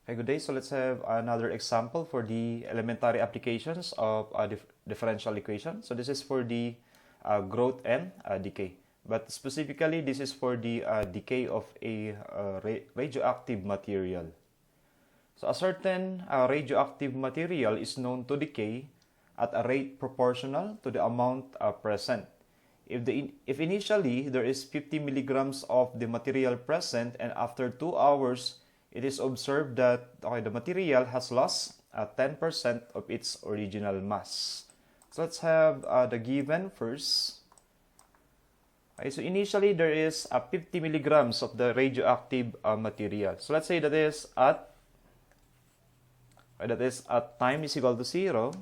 Hi, good day. So let's have another example for the elementary applications of a differential equation. So this is for the growth and decay. But specifically, this is for the decay of a radioactive material. So a certain radioactive material is known to decay at a rate proportional to the amount present. If initially there is 50 milligrams of the material present and after 2 hours, it is observed that the material has lost 10% of its original mass. So let's have the given first. Okay, so initially there is 50 milligrams of the radioactive material. So let's say that is at time is equal to 0.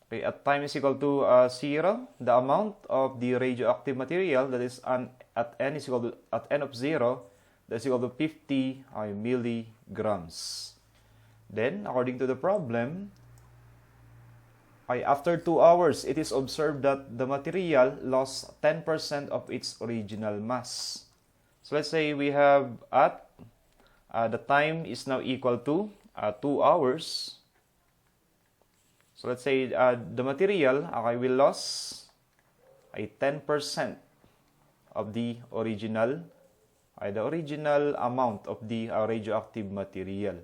Okay, at time is equal to 0, the amount of the radioactive material that is at n is equal to n of 0, that's equal to 50 milligrams. Then, according to the problem, after 2 hours, it is observed that the material lost 10% of its original mass. So let's say we have at the time is now equal to 2 hours. So let's say the material will lose 10% of the original amount of the radioactive material.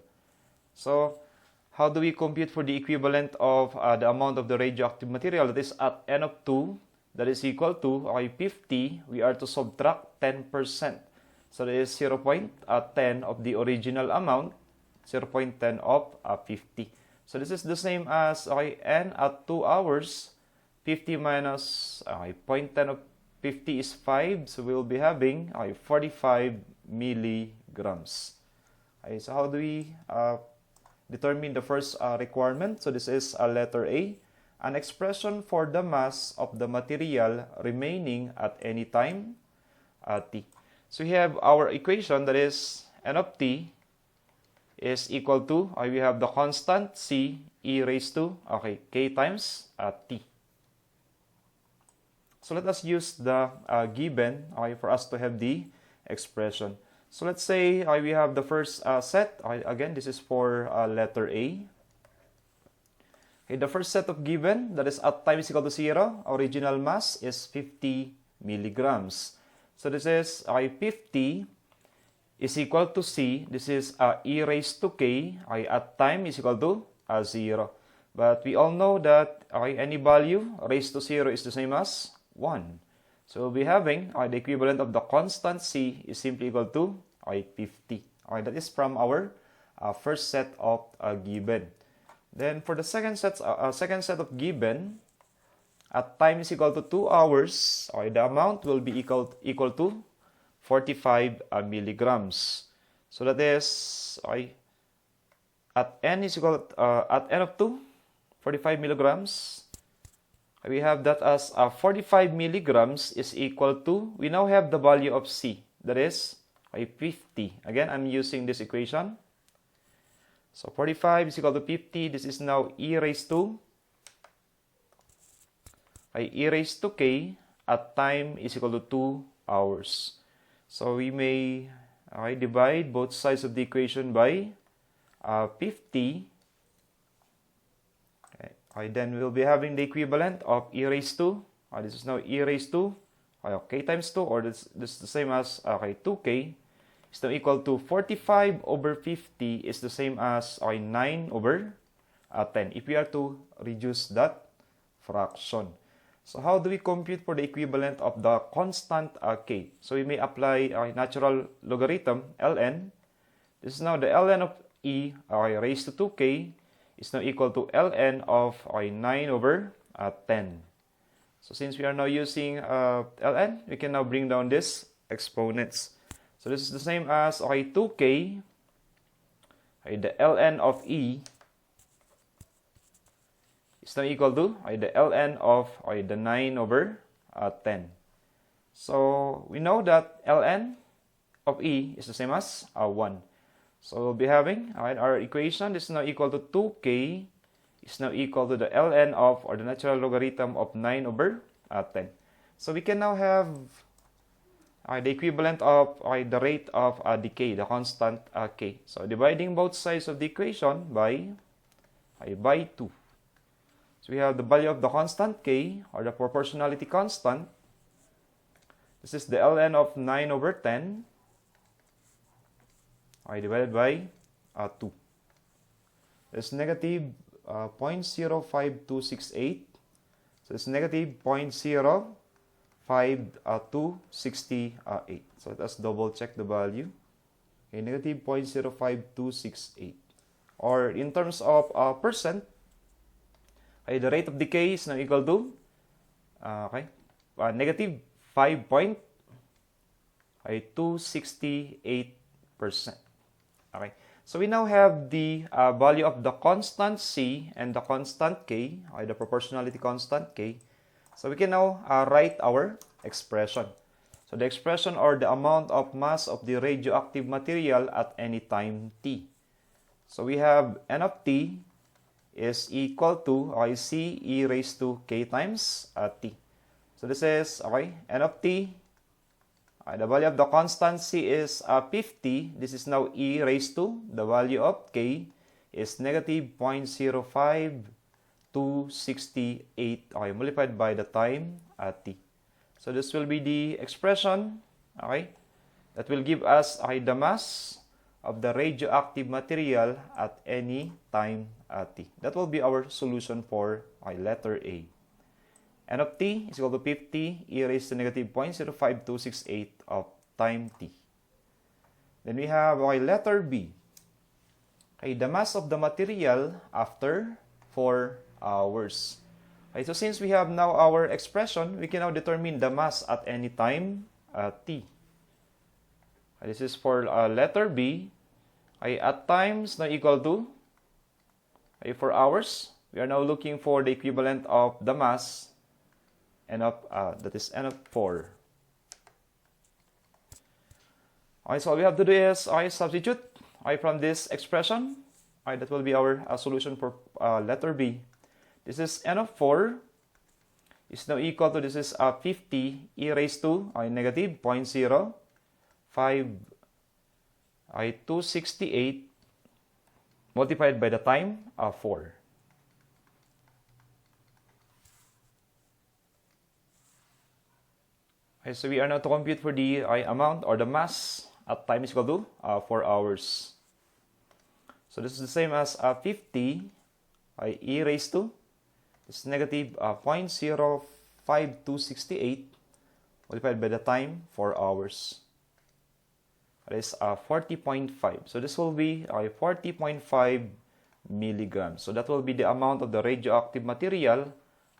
So how do we compute for the equivalent of the amount of the radioactive material that is at n of 2, that is equal to 50? We are to subtract 10%. So that is 0.10 of the original amount, 0.10 of 50. So this is the same as n at 2 hours. 50 minus 0.10 of 50 is 5. So we will be having 45 milligrams. So how do we determine the first requirement? So this is letter A. An expression for the mass of the material remaining at any time t. So we have our equation, that is n of t is equal to, we have the constant c e raised to k times t. So let us use the given for us to have the expression. So let's say we have the first set. Again, this is for letter A. Okay, the first set of given, that is at time is equal to 0, original mass is 50 milligrams. So this is 50 is equal to c. This is e raised to k. At time is equal to 0. But we all know that any value raised to 0 is the same as 1. So we'll be having the equivalent of the constant c is simply equal to 50. That is from our first set of given. Then for the second set of given, at time is equal to 2 hours, the amount will be equal to 45 milligrams. So that is at n is equal at n of 2, 45 milligrams. We have that as 45 milligrams is equal to, we now have the value of c, that is 50. Again, I'm using this equation. So 45 is equal to 50. This is now e raised to k at time is equal to 2 hours. So we may divide both sides of the equation by 50. Then we'll be having the equivalent of e raised to, this is now e raised to k times 2, or this is the same as 2k, is now equal to 45 over 50 is the same as 9 over 10, if we are to reduce that fraction. So how do we compute for the equivalent of the constant k? So we may apply natural logarithm ln. This is now the ln of e raised to 2k is now equal to ln of 9 over 10. So since we are now using ln, we can now bring down this exponents. So this is the same as 2k, the ln of e is now equal to the ln of the 9 over 10. So we know that ln of e is the same as 1. So we'll be having our equation. This is now equal to 2k is now equal to the ln of, or the natural logarithm of 9 over 10. So we can now have the equivalent of the rate of decay, the constant k. So dividing both sides of the equation by 2. So we have the value of the constant k, or the proportionality constant. This is the ln of 9 over 10 divided by 2. It's negative 0.05268. So it's negative 0.05268. So let's double check the value. Okay, negative 0.05268. Or in terms of percent, the rate of decay is now equal to negative 5.268%. Okay, so we now have the value of the constant c and the constant k, the proportionality constant k. So we can now write our expression. So the expression, or the amount of mass of the radioactive material at any time t. So we have n of t is equal to c e raised to k times t. So this is n of t. The value of the constant c is 50. This is now e raised to the value of k is negative 0.05268 multiplied by the time t. So this will be the expression that will give us the mass of the radioactive material at any time t. That will be our solution for letter A. N of t is equal to 50 e raised to negative 0.05268 of time t. Then we have letter B. The mass of the material after 4 hours. So since we have now our expression, we can now determine the mass at any time t. This is for letter B. At times now equal to 4 hours. We are now looking for the equivalent of the mass n of that is n of 4. So all we have to do is substitute from this expression. That will be our solution for letter B. This is n of 4 is now equal to, this is 50 e raised to negative 0.05268 multiplied by the time 4. So we are now to compute for the amount, or the mass at time is equal to 4 hours. So this is the same as 50 e raised to is negative 0.05268 multiplied by the time 4 hours. That is 40.5. So this will be 40.5 milligrams. So that will be the amount of the radioactive material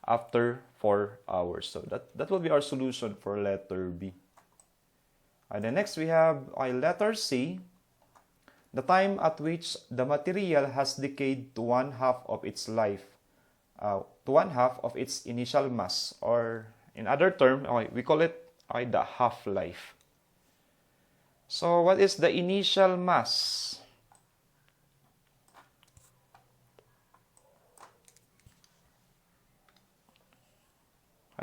after 4 hours. So that will be our solution for letter B. And then next we have letter C. The time at which the material has decayed to 1/2 of its life, to 1/2 of its initial mass, or in other term, we call it the half-life. So what is the initial mass?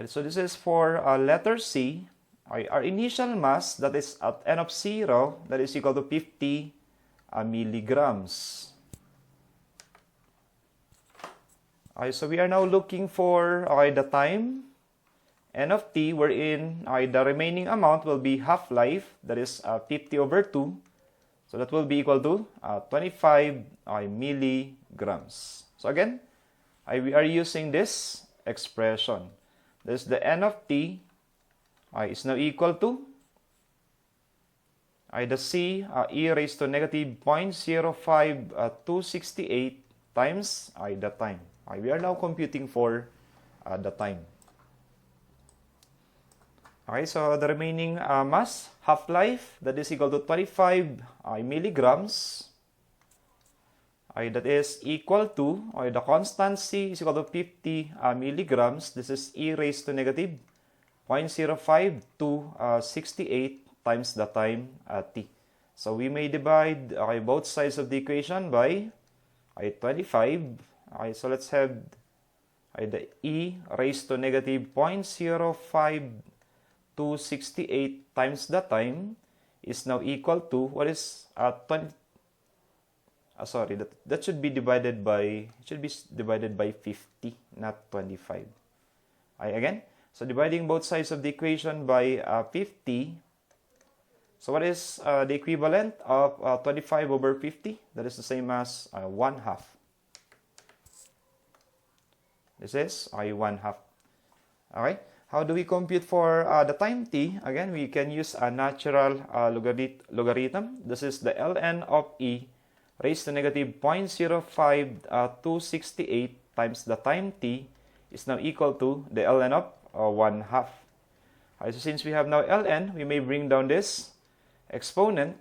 So this is for letter C. Our initial mass, that is at n of 0, that is equal to 50 milligrams. So we are now looking for the time n of t, wherein the remaining amount will be half-life, that is 50 over 2. So that will be equal to 25 milligrams. So again, we are using this expression. This is the n of t is now equal to the c e raised to negative 0.05268 times the time. We are now computing for the time. So the remaining mass, half-life, that is equal to 25 milligrams. That is equal to, the constant c is equal to 50 milligrams. This is e raised to negative 0.05268 times the time t. So we may divide both sides of the equation by 25. So let's have the e raised to negative 268 times the time is now equal to, what is 20, sorry, that should be divided by, it should be divided by 50, not 25. Again, so dividing both sides of the equation by 50, so what is the equivalent of 25 over 50? That is the same as 1/2. This is 1/2. Okay. How do we compute for the time t? Again, we can use a natural logarithm. This is the ln of e raised to negative 0.05268 times the time t is now equal to the ln of 1/2. So since we have now ln, we may bring down this exponent.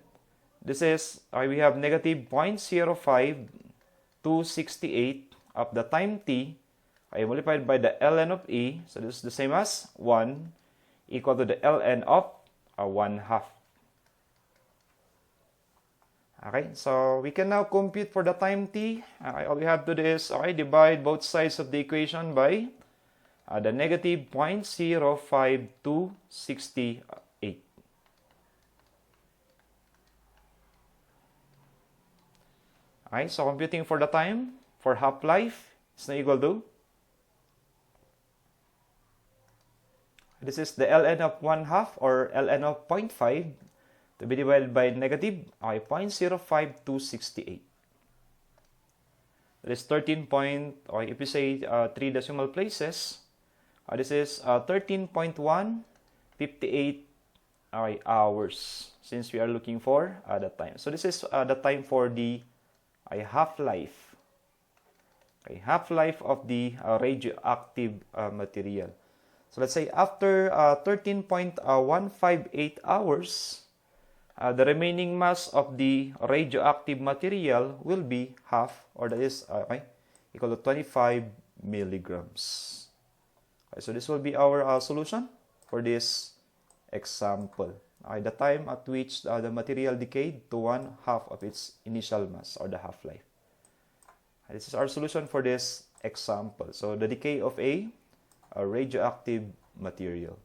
This is, we have negative 0.05268 of the time t multiplied by the ln of e. So this is the same as 1 equal to the ln of 1/2. Okay, so we can now compute for the time t. All we have to do is divide both sides of the equation by the negative 0.05268. Okay, so computing for the time for half-life is now equal to, this is the ln of 1/2 or ln of 0.5 to be divided by negative 0.05268. That is 13 point, or if you say 3 decimal places, this is 13.158 hours, since we are looking for the time. So this is the time for the half-life. Half-life of the radioactive material. So let's say after 13.158 hours, the remaining mass of the radioactive material will be half, or that is equal to 25 milligrams. So this will be our solution for this example. The time at which the material decayed to 1/2 of its initial mass, or the half-life. This is our solution for this example. So the decay of a radioactive material.